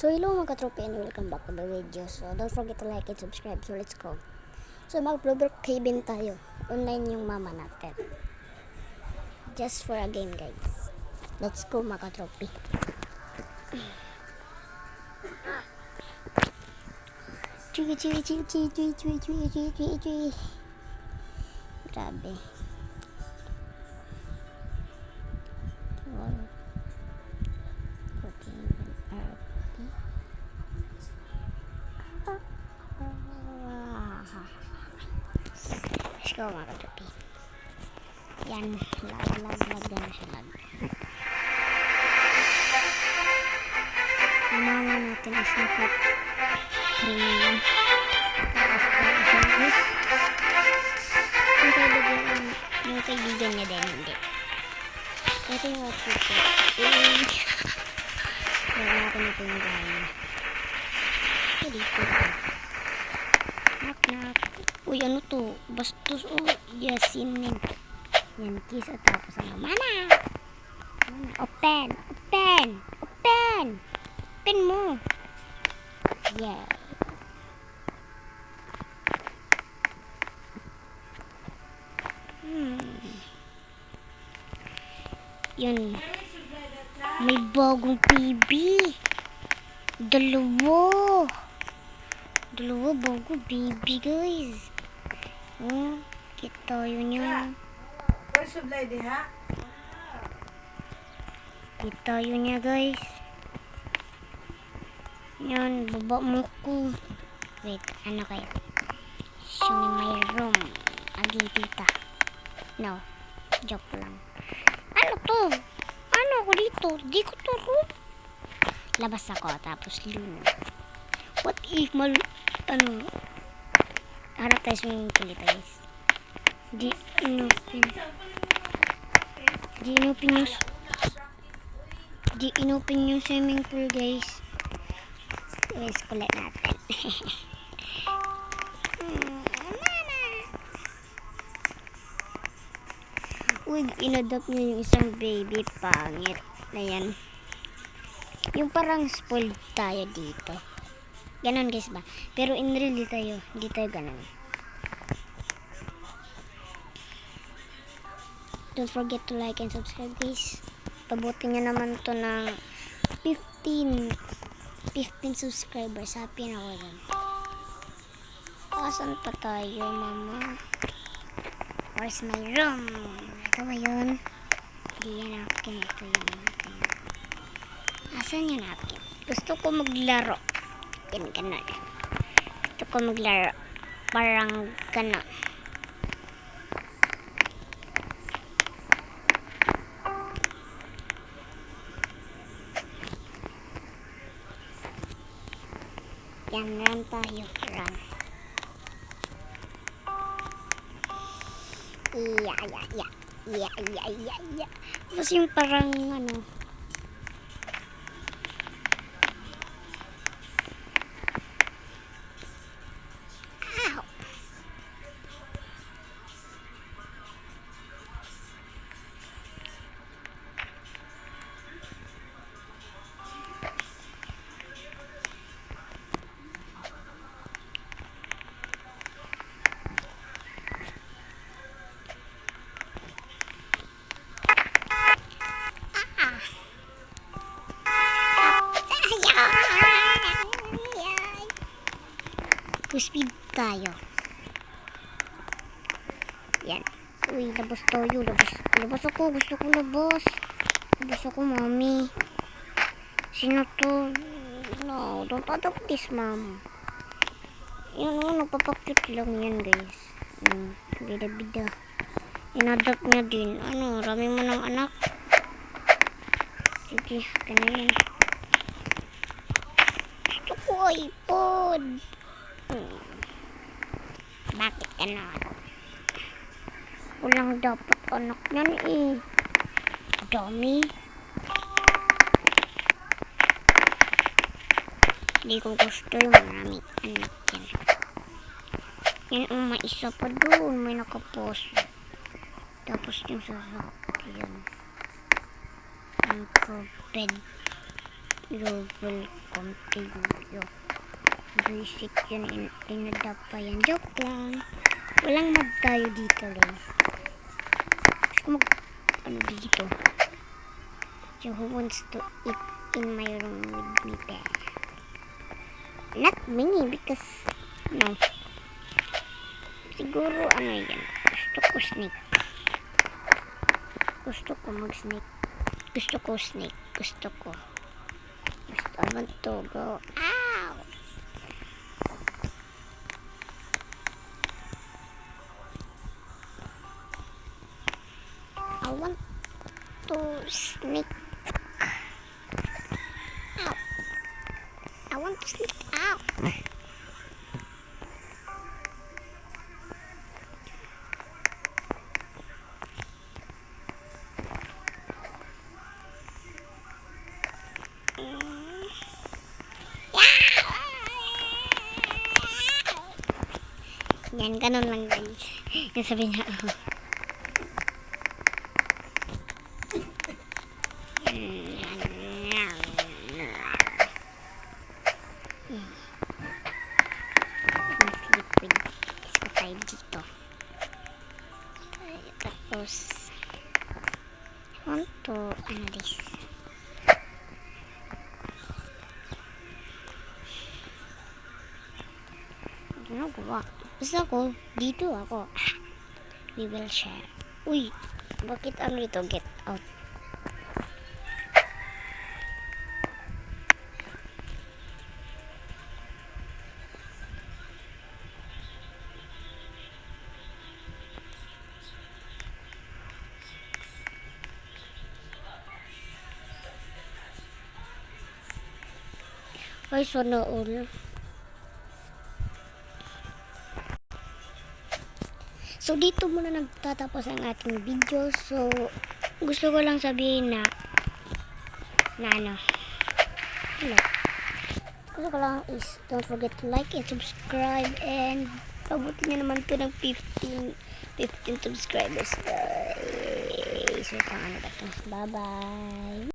So hello mga katropi and welcome back to the video. So don't forget to like and subscribe. So let's go. So mag-Bluebird Cabin tayo. Online yung mama natin. Just for a game guys. Let's go mga katropi. Chui chui chui chui chui chui chui chui chui chui. Grabe. Let's go mga katropi. Yan, lag na siya lag. Ang mama natin is nakap premium. Yung kaibigan niya din, hindi. Ito yung outfit ko. Wala ko na ito yung gaya. Dito. Knock knock. Uy, ano to? Bastos o yasinin. Yan, kiss at tapos ano. Mana! Open! Open! Open! Open mo! Yeah. Yun. May bagong PB. Dalawa bagong baby guys. Oh, kita yun niya. Kita yun niya guys. Yan, baba mo ko. Wait, ano kayo? Show me my room. Agi tita. No, joke lang. Ano to? Ano ako dito? Di ko to room. Labas ako, tapos luna. What if harap tayo swimming pool guys. Di inopin yung swimming pool guys. Guys, kulit natin. Uy, inadapt niya yung isang baby. Pangit na yan. Yung parang spoiled tayo dito. Ganon guys ba? Pero in real, di tayo ganon. Don't forget to like and subscribe guys. Pabuti nyo naman to ng 15 subscribers. Happy na ako dun. Asan pa tayo mama? Where's my room? Ito ba yun? Hindi yan napkin. Ito yun napkin. Asan yung napkin? Gusto ko maglaro. Yan, ganon. Gusto ko maglaro. Parang ganon. Yan, run tayo. Run. Yeah. Tapos yung parang ano. Ow! Speed tayo. Yan. Uy, labas tayo. Labas ako. Gusto ko labas. Labas ako, mami. Sino to? No, don't adopt this, mom. Yan, nagpapakute lang yan, guys. Bida-bida. Inadopt niya din. Ano, rami mo ng anak. Sige, kaya yan. Gusto ko iPod. Bakit ganon? Walang dapat anak yan eh. Dami. Hindi ko gusto yung maraming anak yan. Yan ang maisa pa doon. May nakapost. Tapos yung sasakyan. Ang bed. You're welcome to you. Basic yun, inadap pa yan. Joke lang. Walang mag tayo dito, guys. Gusto ko ano dito? So, who wants to eat in my room with me, bear? Not me, because, no. Siguro, ano yan? Gusto ko snake. Gusto ko mag-snake. Gusto ko snake. Gusto ko. I want to go. Ow! I want to sneak. Ow! I want to sneak out. Yan, ganun lang guys. Yung sabi niya, mas liquid. Gusto tayo dito. Tapos, I want to, ano this? Ginagawa. Basta ako, dito ako. We will share. Uy, bakit ano dito? Get out. Ay, sana all. So, dito muna nagtatapos ang ating video. So, gusto ko lang sabihin na ano. Gusto ko lang is, don't forget to like and subscribe. And, pabuti nyo naman to ng 15 subscribers. So, ano ba ito? Bye-bye.